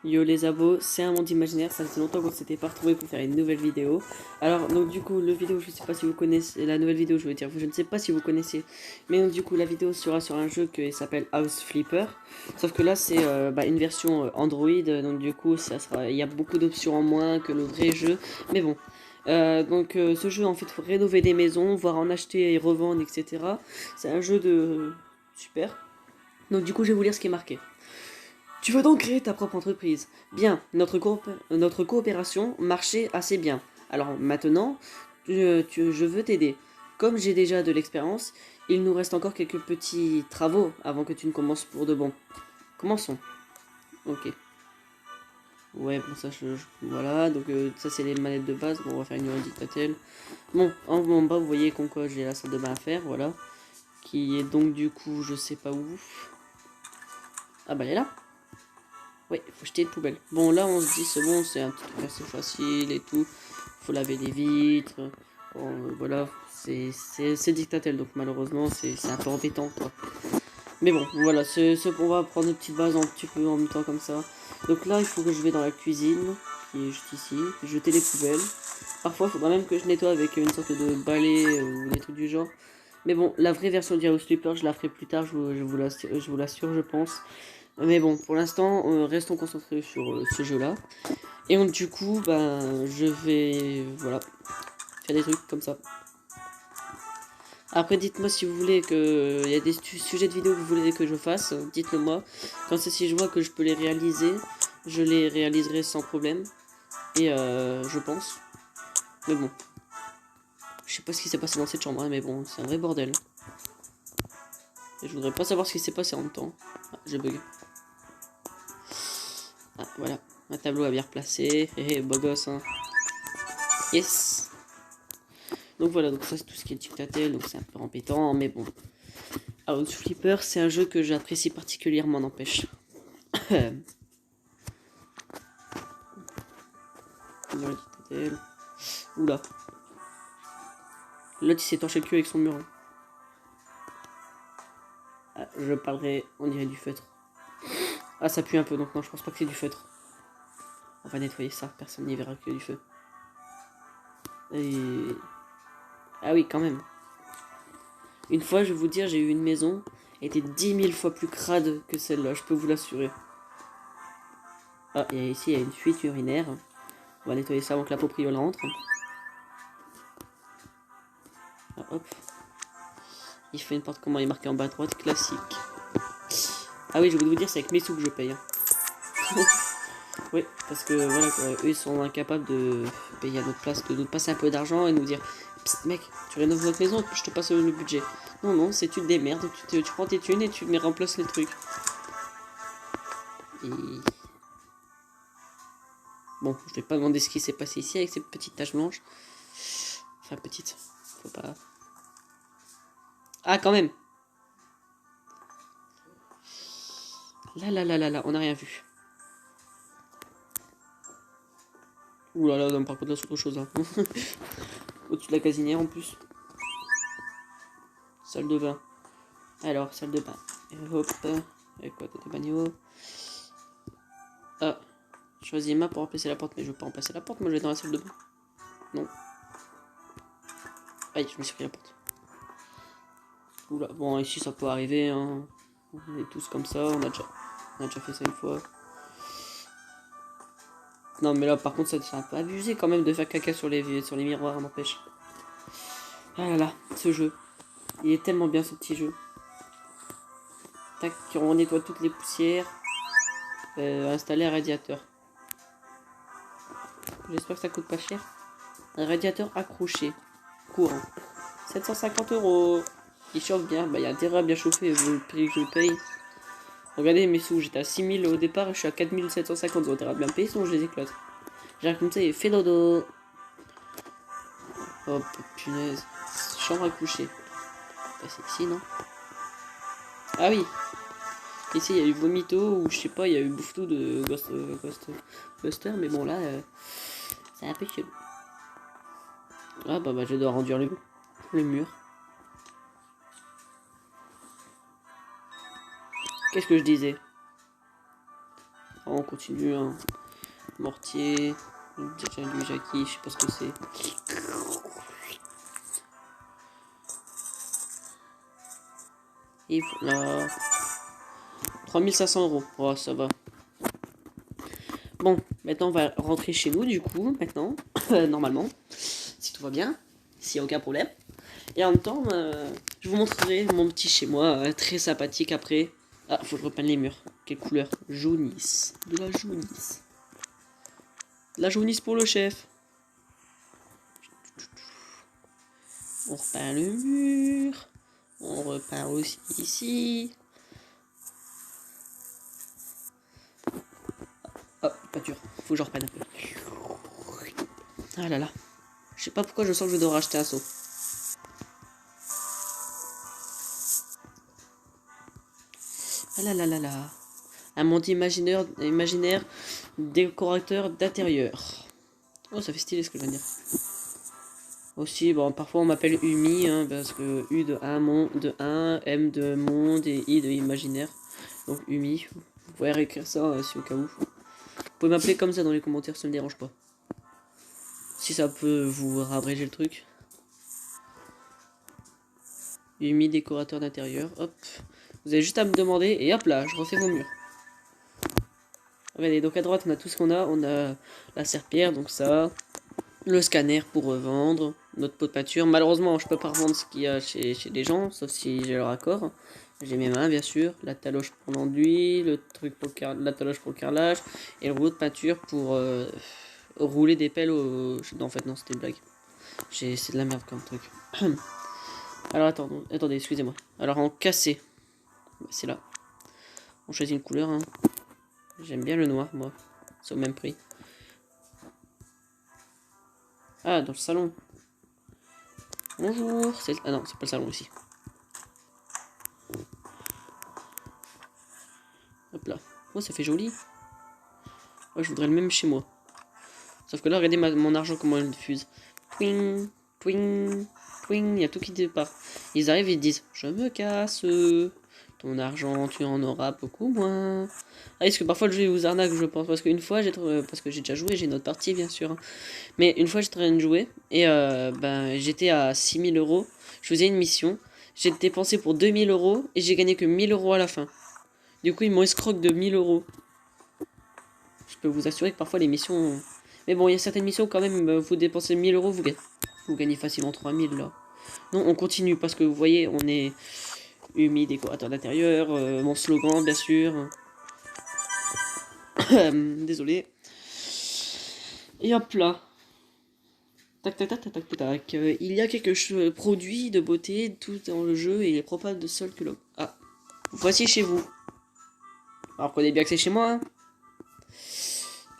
Yo les abos, c'est un monde imaginaire, ça fait longtemps qu'on s'était pas retrouvé pour faire une nouvelle vidéo. Alors donc du coup, le vidéo, je sais pas si vous connaissez, la nouvelle vidéo je veux dire, je ne sais pas si vous connaissez, mais donc du coup la vidéo sera sur un jeu qui s'appelle House Flipper. Sauf que là c'est une version Android, donc du coup il y a beaucoup d'options en moins que le vrai jeu, mais bon. Ce jeu en fait faut rénover des maisons, voire en acheter et revendre, etc. C'est un jeu de super. Donc du coup je vais vous lire ce qui est marqué. Tu veux donc créer ta propre entreprise. Bien, notre coopération marchait assez bien. Alors maintenant, je veux t'aider. Comme j'ai déjà de l'expérience, il nous reste encore quelques petits travaux avant que tu ne commences pour de bon. Commençons. Ok. Ouais, bon ça, voilà, donc ça c'est les manettes de base. Bon, on va faire une dictatel. Bon, en bas, vous voyez comme quoi j'ai la salle de bain à faire, voilà. Qui est donc du coup, je sais pas où. Ah bah elle est là. Ouais, faut jeter une poubelle. Bon, là, on se dit, c'est bon, c'est un petit truc assez facile et tout. Faut laver les vitres. Bon, voilà, c'est dictatel, donc malheureusement, c'est un peu embêtant, quoi. Mais bon, voilà, on va prendre une petite base un petit peu en même temps comme ça. Donc là, il faut que je vais dans la cuisine, qui est juste ici, jeter les poubelles. Parfois, il faudra même que je nettoie avec une sorte de balai ou des trucs du genre. Mais bon, la vraie version du House Flipper, je la ferai plus tard, je vous l'assure, je pense. Mais bon, pour l'instant, restons concentrés sur ce jeu-là. Et donc, du coup, ben, je vais, voilà, faire des trucs comme ça. Après, dites-moi si vous voulez que... Il y a des sujets de vidéo que vous voulez que je fasse, dites-le moi. Quand c'est si je vois que je peux les réaliser, je les réaliserai sans problème. Et je pense. Mais bon. Je sais pas ce qui s'est passé dans cette chambre, hein, mais bon, c'est un vrai bordel. Et je voudrais pas savoir ce qui s'est passé en même temps. Ah, je bug. Ah, voilà. Un tableau à bien replacé. Hé hé, beau gosse, hein. Yes. Donc voilà, donc ça c'est tout ce qui est dictatel, donc c'est un peu embêtant, mais bon. House Flipper, c'est un jeu que j'apprécie particulièrement, n'empêche. Oula. L'autre il s'est torché le cul avec son mur. Ah, je parlerai, on dirait du feutre. Ah, ça pue un peu, donc non, je pense pas que c'est du feutre. On va nettoyer ça, personne n'y verra que du feu. Et... Ah oui, quand même. Une fois, je vais vous dire, j'ai eu une maison, elle était 10 000 fois plus crade que celle-là, je peux vous l'assurer. Ah, et ici, il y a une fuite urinaire. On va nettoyer ça avant que la propriétaire rentre. Ah, hop. Il fait une porte, comment il est marqué en bas à droite, classique. Ah oui, je voulais vous dire, c'est avec mes sous que je paye. Hein. Oui, parce que voilà, quoi, eux ils sont incapables de payer à notre place, de nous passer un peu d'argent et nous dire psst mec, tu rénoves notre maison, je te passe le budget. Non, non, c'est tu te démerdes, tu prends tes thunes et tu me remplaces les trucs. Et... Bon, je vais pas demander ce qui s'est passé ici avec ces petites taches blanches. Enfin, petites, faut pas. Ah, quand même! Là, on n'a rien vu. Ouh là là, non, par contre là c'est autre chose. Hein. Au-dessus de la casinière en plus. Salle de bain. Alors, salle de bain. Et hop, avec quoi côté bagnot. Ah, choisis ma pour remplacer la porte, mais je veux pas remplacer la porte, moi je vais dans la salle de bain. Non. Aïe, je me suis pris la porte. Oula, bon ici ça peut arriver, hein. On est tous comme ça, on a déjà fait ça une fois. Non mais là par contre c'est un peu abusé quand même de faire caca sur les miroirs, n'empêche. Ah là là, ce jeu. Il est tellement bien ce petit jeu. Tac, on nettoie toutes les poussières. Installer un radiateur. J'espère que ça coûte pas cher. Un radiateur accroché. Courant. 750 €. Il chauffe bien. Bah, il y a intérêt à bien chauffer vu le prix que je paye. Regardez mes sous. J'étais à 6 000 au départ et je suis à 4 750. Ils ont intérêt à bien payer sinon je les éclate. J'arrive comme ça et fait dodo. Hop, punaise. Chambre à coucher. Bah, c'est ici, non? Ah oui. Ici, il y a eu Vomito ou je sais pas, il y a eu Bouffetou de Ghostbuster. Mais bon, là, c'est un peu chelou. Ah bah je dois renduire le mur. Qu'est-ce que je disais? On continue, hein. Mortier, du Jackie, je sais pas ce que c'est. Et voilà. 3500 €. Oh, ça va. Bon, maintenant on va rentrer chez nous, du coup, maintenant, normalement, si tout va bien, s'il n'y a aucun problème. Et en même temps, je vous montrerai mon petit chez moi, très sympathique après. Ah, faut que je repeigne les murs. Quelle couleur? Jaunisse. De la jaunisse. De la jaunisse pour le chef. On repeint le mur. On repeint aussi ici. Oh, peinture. Faut que je repeigne un peu. Ah là là. Je sais pas pourquoi je sens que je dois racheter un seau. Ah là là là là. Un monde imaginaire décorateur d'intérieur. Oh, ça fait stylé ce que je viens de dire. Aussi, bon, parfois on m'appelle Umi, hein, parce que U de 1, M de monde et I de imaginaire. Donc Umi, vous pouvez réécrire ça si au cas où. Vous pouvez m'appeler comme ça dans les commentaires, ça me dérange pas. Si ça peut vous abréger le truc. Umi, décorateur d'intérieur, hop. Vous avez juste à me demander et hop là, je refais vos murs. Regardez, donc à droite on a tout ce qu'on a. On a la serpillère, donc ça. Le scanner pour revendre. Notre pot de peinture. Malheureusement, je peux pas revendre ce qu'il y a chez les gens, sauf si j'ai leur accord. J'ai mes mains, bien sûr. La taloche pour l'enduit. Le truc pour la taloche pour le carrelage. Et le rouleau de peinture pour rouler des pelles au... Non, en fait, non, c'était une blague. C'est de la merde comme truc. Alors, attendez, excusez-moi. Alors, en cassé. C'est là. On choisit une couleur, hein. J'aime bien le noir, moi. C'est au même prix. Ah, dans le salon. Bonjour. Ah non, c'est pas le salon ici. Hop là. Oh, ça fait joli. Ouais, je voudrais le même chez moi. Sauf que là, regardez mon argent, comment il diffuse. Twing, twing, twing. Il y a tout qui départ. Ils arrivent et ils disent, je me casse. Ton argent, tu en auras beaucoup moins. Ah, est-ce que parfois le jeu vous arnaque, je pense. Parce qu'une fois, parce que j'ai déjà joué, j'ai une autre partie, bien sûr. Mais une fois, j'étais en train de jouer. Et ben, j'étais à 6000 €. Je faisais une mission. J'ai dépensé pour 2000 €. Et j'ai gagné que 1000 € à la fin. Du coup, ils m'ont escroqué de 1000 €. Je peux vous assurer que parfois les missions... Mais bon, il y a certaines missions quand même, vous dépensez 1000 €, vous gagnez facilement 3000 là. Non, on continue parce que vous voyez, on est humide, décorateur d'intérieur, mon slogan bien sûr. Désolé. Et hop là. Tac tac tac tac tac tac. Il y a quelques produits de beauté tout dans le jeu et il est propre de seul que l'homme. Ah, voici chez vous. Alors prenez bien que c'est chez moi. Hein.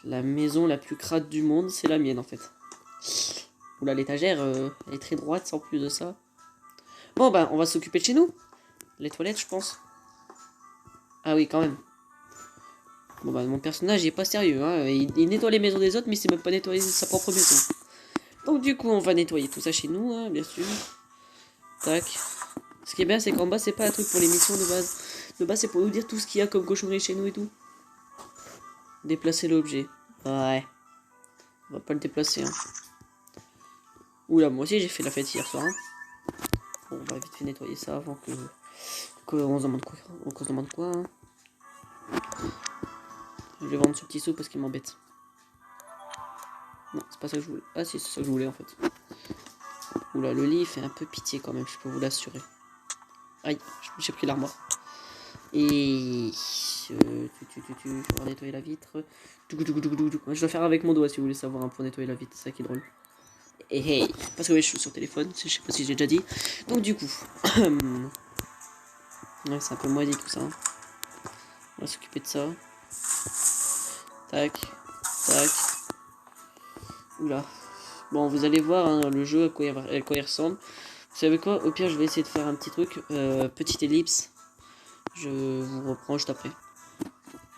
La maison la plus crade du monde, c'est la mienne en fait. Oula, l'étagère est très droite sans plus de ça. Bon bah, on va s'occuper de chez nous. Les toilettes, je pense. Ah oui, quand même. Bon bah, mon personnage il est pas sérieux. Hein. Il nettoie les maisons des autres, mais il sait même pas nettoyer sa propre maison. Donc du coup, on va nettoyer tout ça chez nous, hein, bien sûr. Tac. Ce qui est bien, c'est qu'en bas, c'est pas un truc pour les missions de base. De base, c'est pour nous dire tout ce qu'il y a comme cochonnerie chez nous et tout. Déplacer l'objet. Ouais. On va pas le déplacer. Hein. Oula, moi aussi j'ai fait la fête hier soir. Hein. Bon, on va vite fait nettoyer ça avant qu'on se demande quoi. On se demande quoi. Hein. Je vais vendre ce petit seau parce qu'il m'embête. Non, c'est pas ça que je voulais. Ah si, c'est ça que je voulais en fait. Oula, le lit fait un peu pitié quand même, je peux vous l'assurer. Aïe, j'ai pris l'armoire. Et... je vais nettoyer la vitre. Je dois faire avec mon doigt si vous voulez savoir, hein, pour nettoyer la vitre, c'est ça qui est drôle. Et hey, parce que oui, je suis sur téléphone, je sais pas si j'ai déjà dit. Donc du coup... ouais, c'est un peu moisi tout ça. Hein. On va s'occuper de ça. Tac, tac. Oula. Bon, vous allez voir hein, le jeu à quoi il ressemble. Vous savez quoi? Au pire, je vais essayer de faire un petit truc. Petite ellipse. Je vous reprends juste après.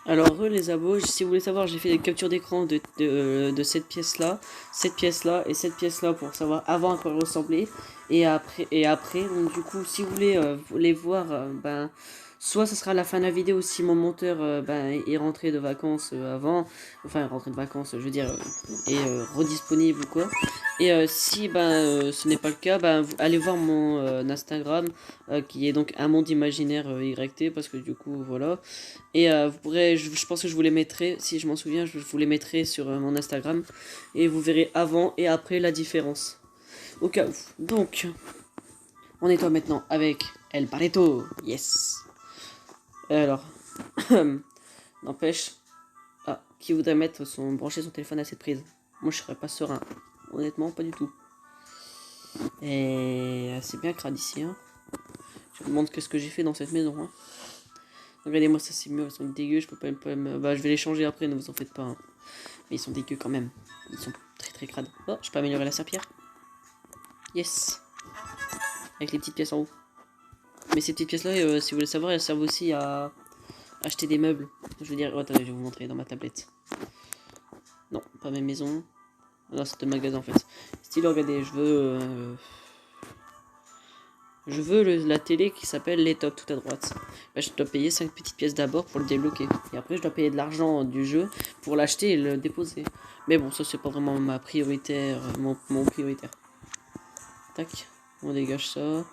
Alors, les abos, si vous voulez savoir, j'ai fait des captures d'écran de cette pièce-là, cette pièce-là et cette pièce-là pour savoir avant à quoi elle ressemblait. Et après donc, du coup, si vous voulez les voir, ben, soit ça sera à la fin de la vidéo si mon monteur est rentré de vacances avant, enfin rentré de vacances, je veux dire, est redisponible ou quoi. Et si ce n'est pas le cas, allez voir mon Instagram qui est donc un monde imaginaire YT parce que du coup voilà. Et vous pourrez, je pense que je vous les mettrai, si je m'en souviens, je vous les mettrai sur mon Instagram et vous verrez avant et après la différence. Au cas où. Donc, on nettoie maintenant avec El Pareto. Yes. Alors, n'empêche, qui voudrait brancher son téléphone à cette prise? Moi, je serais pas serein. Honnêtement, pas du tout. Et c'est bien crade ici. Hein. Je me demande qu'est-ce que j'ai fait dans cette maison. Hein. Regardez-moi ça, ces murs, ils sont dégueux. Je peux pas me... je vais les changer après, ne vous en faites pas. Hein. Mais ils sont dégueux quand même. Ils sont très très crades. Oh, je peux améliorer la serpillère. Yes. Avec les petites pièces en haut. Mais ces petites pièces-là, si vous voulez savoir, elles servent aussi à acheter des meubles. Je veux dire, attendez, je vais vous montrer dans ma tablette. Non, pas mes maisons. Non, c'est un magasin en fait. Style, regardez, je veux la télé qui s'appelle Les Top tout à droite. Je dois payer 5 petites pièces d'abord pour le débloquer. Et après, je dois payer de l'argent du jeu pour l'acheter et le déposer. Mais bon, ça, c'est pas vraiment ma prioritaire, mon prioritaire. Tac, on dégage ça.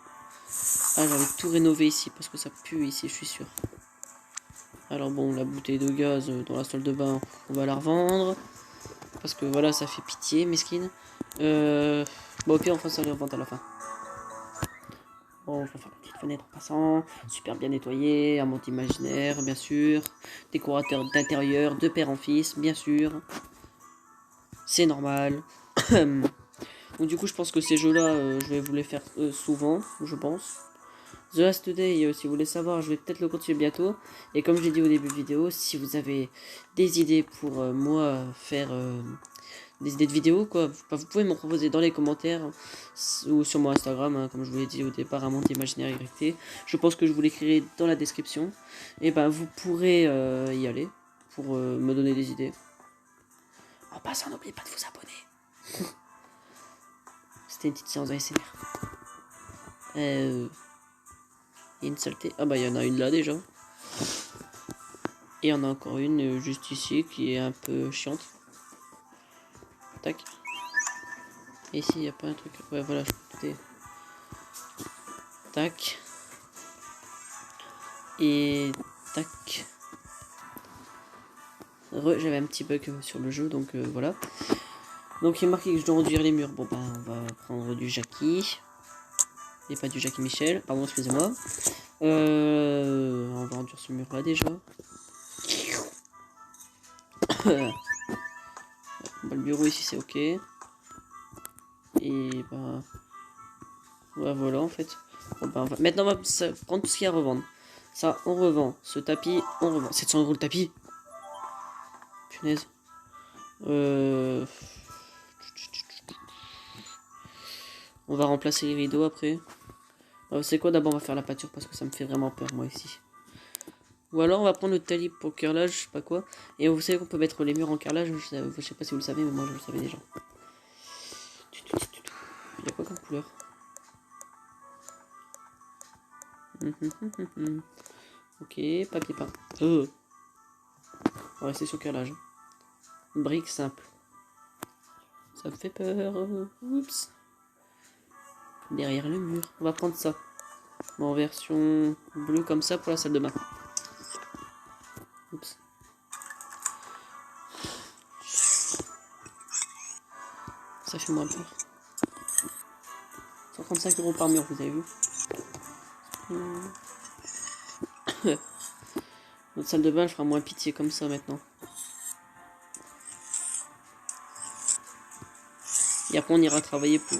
Ah, j'avais tout rénové ici parce que ça pue ici, je suis sûr. Alors bon, la bouteille de gaz dans la salle de bain, on va la revendre. Parce que voilà, ça fait pitié, mesquine. Bon, au pire, on fera ça les revente à la fin. Bon, on va faire la petite fenêtre en passant. Super bien nettoyé, un monde imaginaire, bien sûr. Décorateur d'intérieur, de père en fils, bien sûr. C'est normal. Donc du coup, je pense que ces jeux-là, je vais vous les faire souvent, je pense. The Last Day, si vous voulez savoir, je vais peut-être le continuer bientôt. Et comme j'ai dit au début de vidéo, si vous avez des idées pour moi faire des idées de vidéos, quoi, vous pouvez m'en proposer dans les commentaires ou sur mon Instagram, hein, comme je vous l'ai dit au départ, un monde imaginaire YT. Je pense que je vous l'écrirai dans la description. Et vous pourrez y aller pour me donner des idées. En passant, n'oubliez pas de vous abonner. C'était une petite séance ASMR. Il y a une saleté. Ah bah il y en a une là déjà. Et il y en a encore une juste ici qui est un peu chiante. Tac. Et ici il n'y a pas un truc. Ouais voilà, je peux tac. Et tac. J'avais un petit bug sur le jeu donc voilà. Donc il est marqué que je dois enduire les murs. Bon on va prendre du Jackie. Et pas du Jackie Michel. Pardon, excusez-moi. On va enduire ce mur là déjà. Le bureau ici c'est ok. Et voilà en fait. Bon, maintenant on va prendre tout ce qu'il y a à revendre. Ça on revend. Ce tapis on revend. 700 € le tapis. Punaise. On va remplacer les rideaux après. C'est quoi, d'abord on va faire la pâture parce que ça me fait vraiment peur moi ici. Ou alors on va prendre le tali pour le carrelage, je sais pas quoi. Et vous savez qu'on peut mettre les murs en carrelage, je sais pas si vous le savez mais moi je le savais déjà. Il y a quoi comme couleur? Ok, papier peint. On va rester sur le carrelage. Brique simple. Ça me fait peur. Oups. Derrière le mur. On va prendre ça. En version bleue comme ça pour la salle de bain. Oups. Ça fait moins peur. 135 € par mur, vous avez vu. Notre salle de bain, je ferai moins pitié comme ça maintenant. Et après on ira travailler pour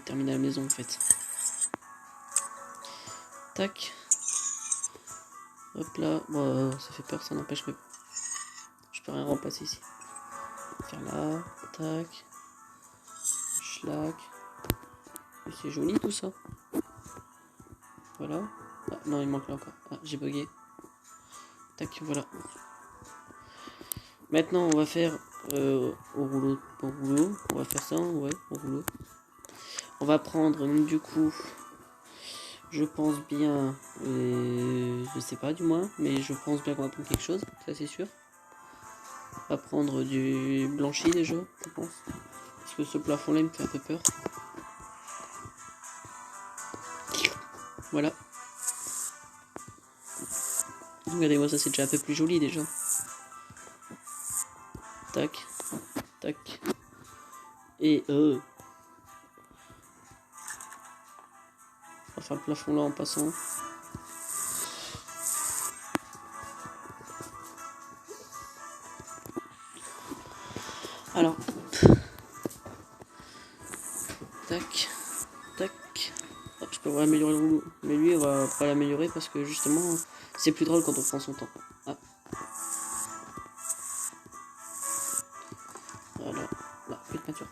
terminer la maison en fait. Tac. Hop là. Bon, ça fait peur, ça n'empêche que je peux rien remplacer ici. Faire là. Tac. Schlac. C'est joli tout ça. Voilà. Ah, non, il manque là encore. Ah, j'ai bugué. Tac, voilà. Maintenant, on va faire au rouleau. On va faire ça, ouais, au rouleau. On va prendre, donc, du coup, Je pense bien, je sais pas du moins, mais je pense bien qu'on va prendre quelque chose, ça c'est sûr. On va prendre du blanchi déjà, je pense. Parce que ce plafond là il me fait un peu peur. Voilà. Regardez-moi, ça c'est déjà un peu plus joli déjà. Tac, tac. Et on va faire le plafond là en passant. Alors, tac, tac. Oh, je peux améliorer le rouleau, mais lui on va pas l'améliorer parce que justement c'est plus drôle quand on prend son temps. Ah. Voilà, là, plus de peinture.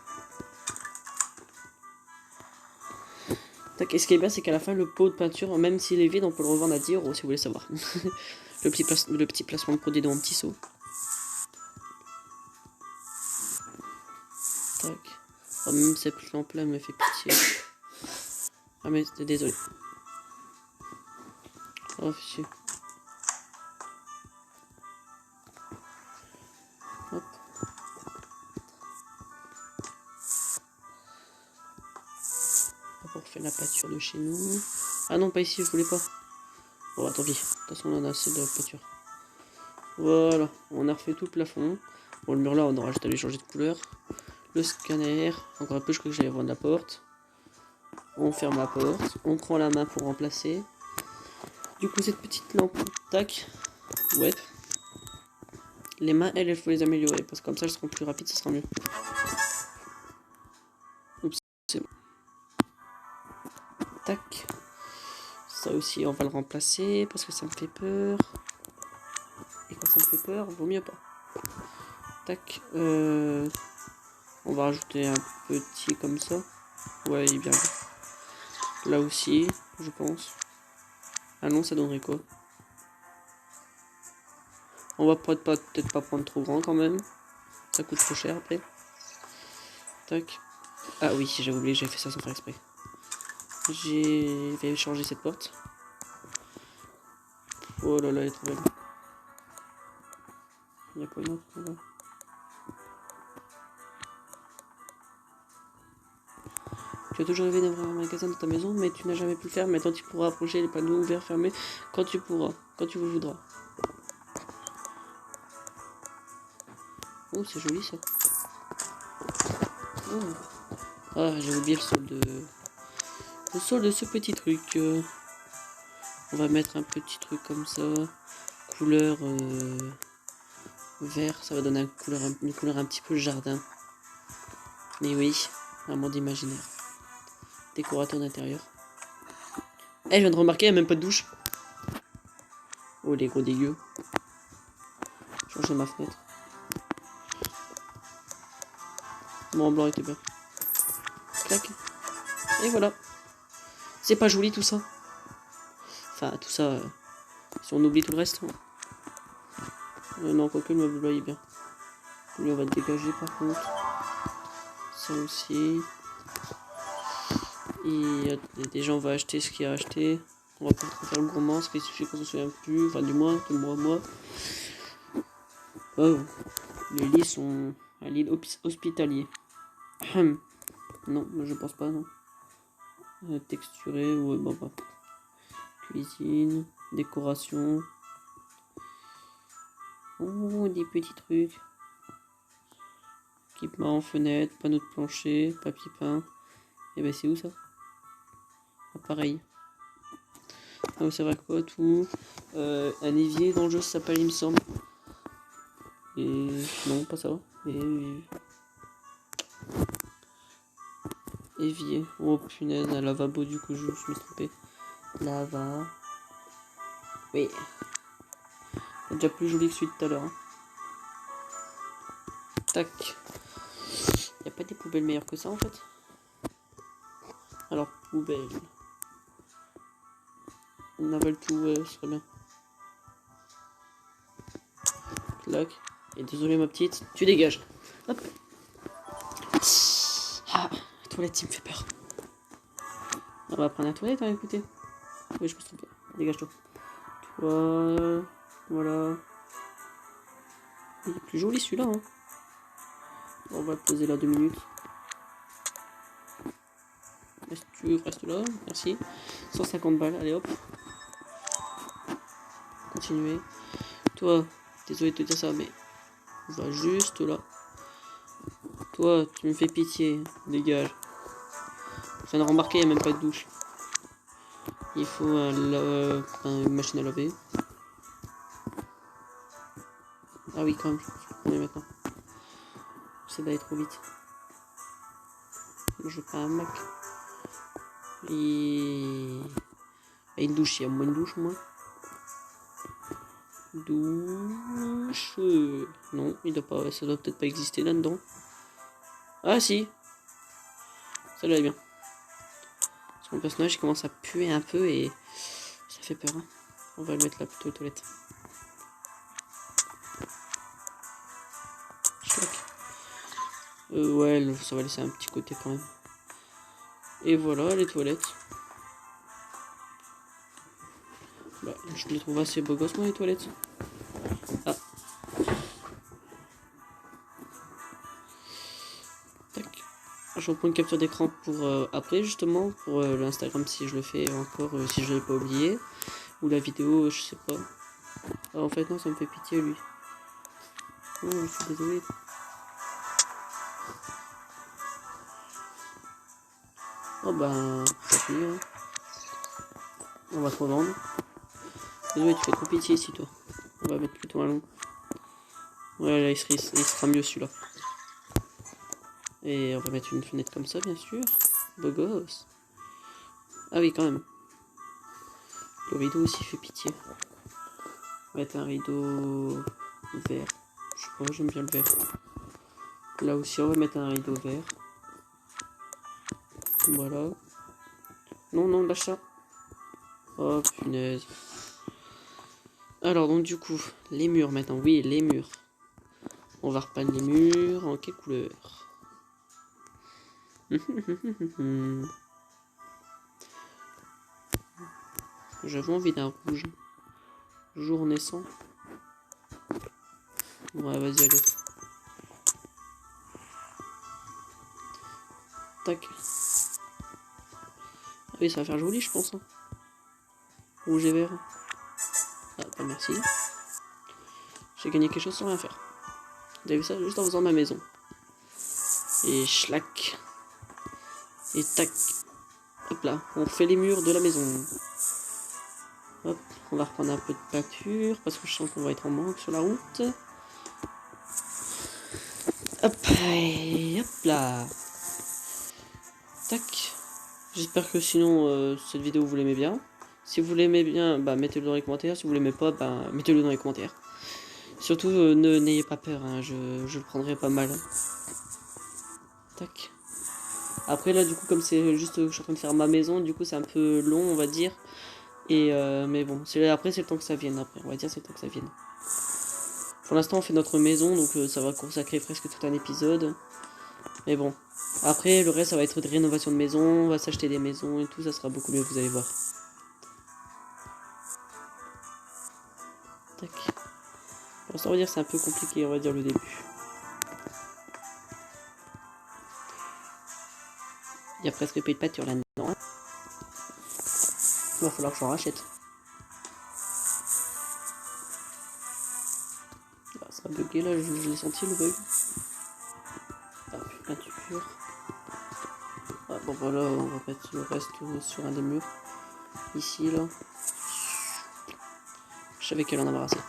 Tac, et ce qui est bien, c'est qu'à la fin, le pot de peinture, même s'il est vide, on peut le revendre à 10 € si vous voulez savoir. le petit placement de produit dans mon petit seau. Tac. Oh, même cette lampe-là me fait pitié. Ah, mais désolé. Oh, fichier. Hop. On refait la peinture de chez nous. Ah non, pas ici, je voulais pas. Bon, tant pis. De toute façon, on a assez de peinture. Voilà, on a refait tout le plafond. Bon, le mur là, on aura juste à lui changer de couleur. Le scanner, encore un peu, je crois que j'allais vendre la porte. On ferme la porte, on prend la main pour remplacer. Du coup, cette petite lampe, tac, ouais. Les mains, elles, il faut les améliorer parce que comme ça, elles seront plus rapides, ça sera mieux. Oups, c'est bon. Tac. Ça aussi, on va le remplacer parce que ça me fait peur. Et quand ça me fait peur, vaut mieux pas. Tac. On va rajouter un petit comme ça. Ouais, il est bien. Là aussi, je pense. Ah non, ça donnerait quoi? On va peut-être pas prendre trop grand quand même. Ça coûte trop cher après. Tac. Ah oui, j'avais oublié, j'ai fait ça sans faire exprès. J'ai changer cette porte. Oh là là, elle est trop belle. Il y a quoi une autre là? Tu as toujours rêvé d'ouvrir un magasin dans ta maison, mais tu n'as jamais pu le faire. Maintenant, tu pourras approcher les panneaux ouverts, fermés, quand tu pourras, quand tu voudras. Oh, c'est joli ça. Oh. Ah, j'ai oublié le sol de ce petit truc. On va mettre un petit truc comme ça, couleur vert. Ça va donner une couleur un petit peu jardin. Mais oui, un monde imaginaire. Décorateur d'intérieur. Eh, je viens de remarquer, il n'y a même pas de douche. Oh, les gros dégueux. Changer ma fenêtre. Mon blanc était bien. Clac. Et voilà. C'est pas joli tout ça. Enfin, tout ça, si on oublie tout le reste. Non, quoique le meuble là il est bien. Lui, on va le dégager par contre. Ça aussi. Et déjà, on va acheter ce qu'il y a à acheter. On va pas trop faire le gourmand, parce qu'il suffit qu'on se souvient plus. Enfin, du moins, de moi. Oh, les lits sont un lit hospitalier. Non, je pense pas, non. Texturé, ouais, bah. Cuisine, décoration. Oh, des petits trucs. Équipement, fenêtre, panneau de plancher, papier peint. Et ben c'est où ça? Ah, pareil. Ah, ça va quoi tout? Un évier dans le jeu ça s'appelle il me semble. Et non pas ça. Évier. Oh punaise, un lavabo du coup je me suis trompé. Lava. Oui. C'est déjà plus joli que celui de tout à l'heure. Hein. Tac. Y a pas des poubelles meilleures que ça en fait? Alors poubelle. On avale tout, ouais, ce serait bien. Clac. Et désolé ma petite, tu dégages. Hop. Ah, la toilette, il me fait peur. On va prendre la toilette, hein, écoutez. Oui, je me suis trompé. Dégage-toi. Toi... Voilà. Il est plus joli celui-là. Hein. On va le poser là 2 minutes. Tu restes là, merci. 150 balles, allez hop. Continuez. Toi, désolé de te dire ça, mais va juste là. Toi, tu me fais pitié, dégage. Je viens de remarquer, il n'y a même pas de douche. Il faut une machine à laver. Ah oui, quand même, je connais maintenant. J'essaie d'aller trop vite. Je veux pas un Mac. Et... une douche, il y a moins de douche, moi. Douche... Non, il doit pas, ça doit peut-être pas exister là-dedans. Ah si. Ça là est bien. Parce que mon personnage il commence à puer un peu et ça fait peur. Hein. On va le mettre là plutôt aux toilettes. Ouais, ça va laisser un petit côté quand même. Et voilà les toilettes. Bah, je les trouve assez beaux gosses moi les toilettes. Ah. Tac. Je reprends une capture d'écran pour après justement, pour l'Instagram si je le fais encore, si je l'ai pas oublié. Ou la vidéo, je sais pas. Ah, en fait non, ça me fait pitié lui. Oh, je suis désolé. Oh ben, ça finit, hein. On va te revendre. Désolé, tu fais trop pitié ici, toi. On va mettre plutôt un long. Ouais, là, il sera mieux celui-là. Et on va mettre une fenêtre comme ça, bien sûr. Beau gosse. Ah oui, quand même. Le rideau aussi fait pitié. On va mettre un rideau vert. Je sais pas, j'aime bien le vert. Là aussi, on va mettre un rideau vert. Voilà. Non, non, lâche ça. Oh, punaise. Alors, donc, du coup, les murs maintenant. Oui, les murs. On va repeindre les murs. En quelle couleur? J'avais envie d'un rouge. Jour naissant. Ouais, vas-y, allez. Tac. Ah oui, ça va faire joli, je pense. Hein. Rouge et vert. Ah, bah merci. J'ai gagné quelque chose sans rien faire. Vous avez vu ça juste en faisant ma maison. Et schlac. Et tac. Hop là, on fait les murs de la maison. Hop, on va reprendre un peu de peinture parce que je sens qu'on va être en manque sur la route. Hop, et hop là. Tac. J'espère que sinon cette vidéo vous l'aimez bien. Si vous l'aimez bien, bah mettez-le dans les commentaires. Si vous l'aimez pas, bah mettez-le dans les commentaires. Surtout n'ayez pas peur, hein, je le prendrai pas mal. Tac. Après là du coup comme c'est juste que je suis en train de faire ma maison, du coup c'est un peu long on va dire. Et mais bon, après c'est le temps que ça vienne après, on va dire c'est le temps que ça vienne. Pour l'instant on fait notre maison donc ça va consacrer presque tout un épisode. Mais bon, après le reste ça va être de rénovation de maison, on va s'acheter des maisons et tout, ça sera beaucoup mieux, vous allez voir. Tac. Pour l'instant on va dire c'est un peu compliqué, on va dire le début. Il y a presque plus de peinture là-dedans. Hein. Il va falloir que j'en rachète. Ah, ça a bugué là, je l'ai senti le bug. Ah, plus de peinture. Ah, bon voilà, on va mettre le reste sur un des murs. Ici là. Je savais qu'elle en avait assez.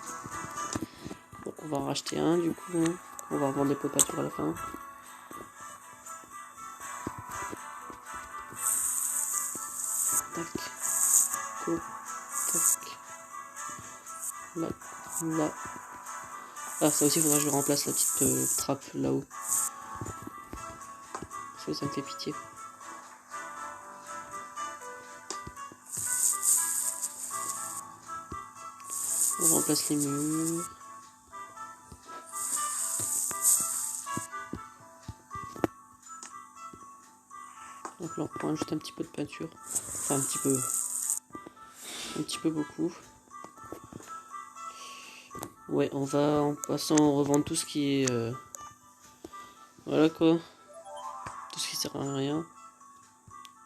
Bon, on va en racheter un du coup. Hein. On va revendre des pots de peinture à la fin. Tac. Go. Tac. Là. Là. Ah, ça aussi, il faudra que je remplace la petite trappe là-haut. Parce que ça me fait pitié. On remplace les murs. Donc là, on prend juste un petit peu de peinture. Enfin, un petit peu. Un petit peu beaucoup. Ouais, on va en passant revendre tout ce qui est... Voilà quoi. Tout ce qui sert à rien.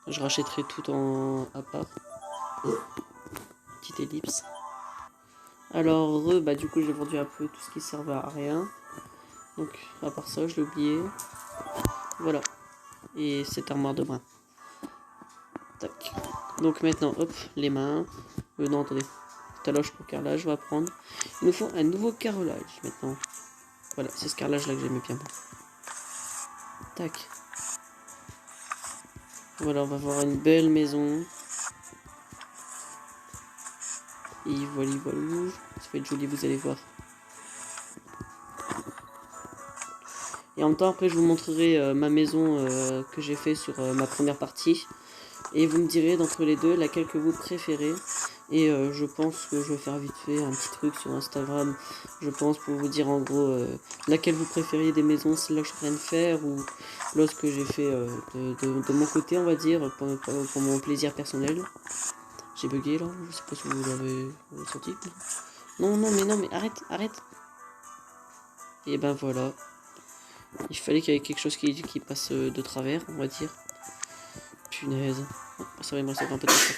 Je rachèterai tout à part. Petite ellipse. Alors, bah du coup, j'ai vendu un peu tout ce qui servait à rien. Donc, à part ça, je l'ai oublié. Voilà. Et cette armoire de brin. Tac. Donc maintenant, hop, les mains. Non, attendez. Taloche pour carrelage, on va prendre. Il nous faut un nouveau carrelage maintenant. Voilà, c'est ce carrelage là que j'aimais bien. Tac. Voilà, on va avoir une belle maison. Et voilà, voilà. Ça va être joli, vous allez voir. Et en même temps, après, je vous montrerai ma maison que j'ai fait sur ma première partie. Et vous me direz d'entre les deux laquelle que vous préférez. Et je pense que je vais faire vite fait un petit truc sur Instagram. Je pense pour vous dire en gros laquelle vous préfériez des maisons, celle-là que je suis en train de faire ou l'autre que j'ai fait de mon côté, on va dire, pour mon plaisir personnel. J'ai bugué là, je sais pas si vous l'avez senti. Non, non, mais arrête, arrête. Et ben voilà. Il fallait qu'il y ait quelque chose qui passe de travers, on va dire. Punaise. Ça va me rester un peu de temps.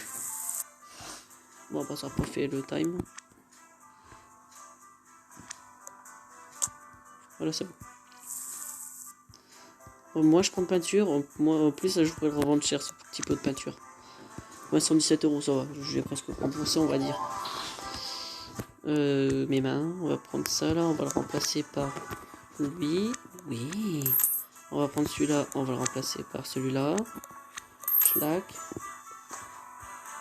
Bon, bah, ça n'a pas fait le time. Voilà, c'est bon. Bon, moi, je prends de peinture. Moi, en plus, je pourrais le revendre cher, ce petit pot de peinture. Moi, 117 €, ça va. J'ai presque remboursé, on va dire. Mes mains. On va prendre ça, là. On va le remplacer par lui. Oui. On va prendre celui-là. On va le remplacer par celui-là. Clac.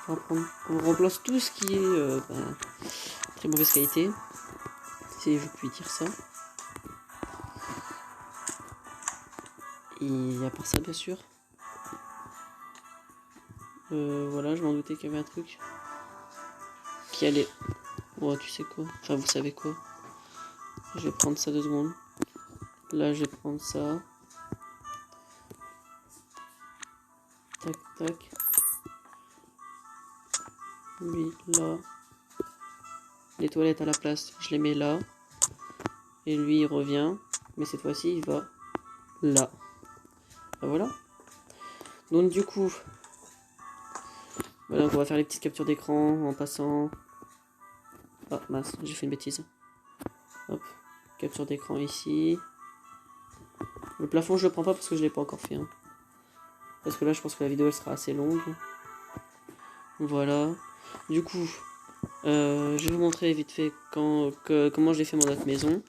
On remplace tout ce qui est très mauvaise qualité, si je puis dire ça. Et à part ça, bien sûr. Voilà, je m'en doutais qu'il y avait un truc qui allait... Oh, tu sais quoi? Enfin, vous savez quoi? Je vais prendre ça 2 secondes. Là, je vais prendre ça. Tac, tac. Lui, là. Les toilettes à la place, je les mets là. Et lui, il revient. Mais cette fois-ci, il va là. Ben voilà. Donc, du coup... Voilà, donc on va faire les petites captures d'écran en passant... Ah, mince, j'ai fait une bêtise. Hop. Capture d'écran ici. Le plafond, je le prends pas parce que je l'ai pas encore fait. Hein. Parce que là, je pense que la vidéo, elle sera assez longue. Voilà. Du coup, je vais vous montrer vite fait comment j'ai fait mon autre maison.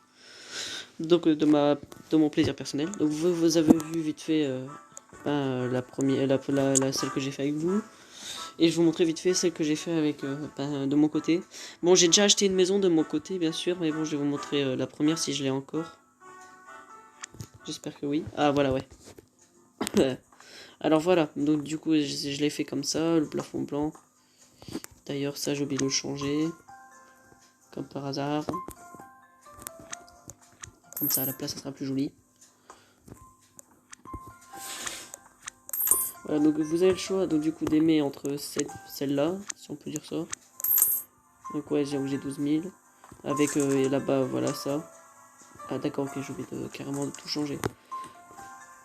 Donc, de mon plaisir personnel. Donc, vous avez vu vite fait la première, celle que j'ai fait avec vous. Et je vous montrer vite fait celle que j'ai fait avec de mon côté. Bon, j'ai déjà acheté une maison de mon côté, bien sûr. Mais bon, je vais vous montrer la première si je l'ai encore. J'espère que oui. Ah, voilà, ouais. Alors voilà, donc du coup je l'ai fait comme ça, le plafond blanc. D'ailleurs ça j'ai oublié de le changer. Comme par hasard. Comme ça à la place ça sera plus joli. Voilà, donc vous avez le choix donc du coup d'aimer entre celle-là, si on peut dire ça. Donc ouais, j'ai 12 000. Avec là-bas, voilà ça. Ah d'accord, ok, j'ai oublié carrément de tout changer.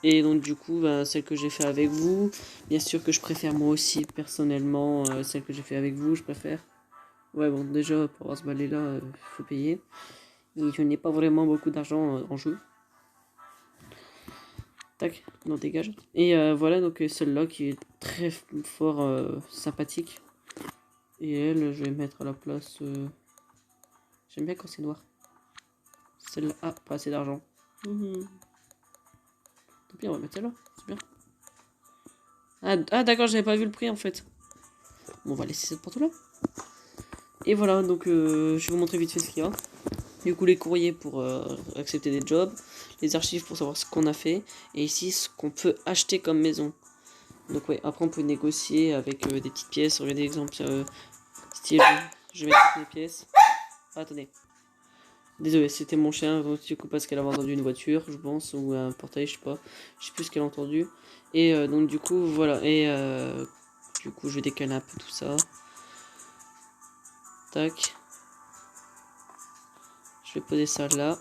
Et donc du coup, celle que j'ai fait avec vous, bien sûr que je préfère moi aussi personnellement, celle que j'ai fait avec vous, je préfère. Ouais bon, déjà pour avoir ce balai là, il faut payer. Et je n'ai pas vraiment beaucoup d'argent en jeu. Tac, non dégage. Et voilà donc celle-là qui est très fort sympathique. Et elle, je vais mettre à la place... J'aime bien quand c'est noir. Celle-là, ah, pas assez d'argent. Tant pis, on va mettre celle-là, c'est bien. Ah d'accord, j'avais pas vu le prix en fait. Bon, on va laisser cette porte là. Et voilà, donc je vais vous montrer vite fait ce qu'il y a. Du coup, les courriers pour accepter des jobs, les archives pour savoir ce qu'on a fait, et ici ce qu'on peut acheter comme maison. Donc ouais, après on peut négocier avec des petites pièces. Regardez l'exemple, style, je vais mettre toutes mes pièces. Ah, attendez. Désolé, c'était mon chien, donc, du coup parce qu'elle avait entendu une voiture, je pense, ou un portail, je sais pas. Je sais plus ce qu'elle a entendu. Et donc du coup, voilà, et du coup je vais décaler un peu tout ça. Tac. Je vais poser ça là.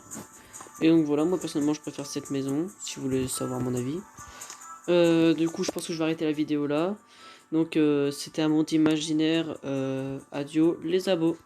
Et donc voilà, moi personnellement je préfère cette maison, si vous voulez savoir mon avis. Du coup je pense que je vais arrêter la vidéo là. Donc c'était un monde imaginaire. Adieu les abos.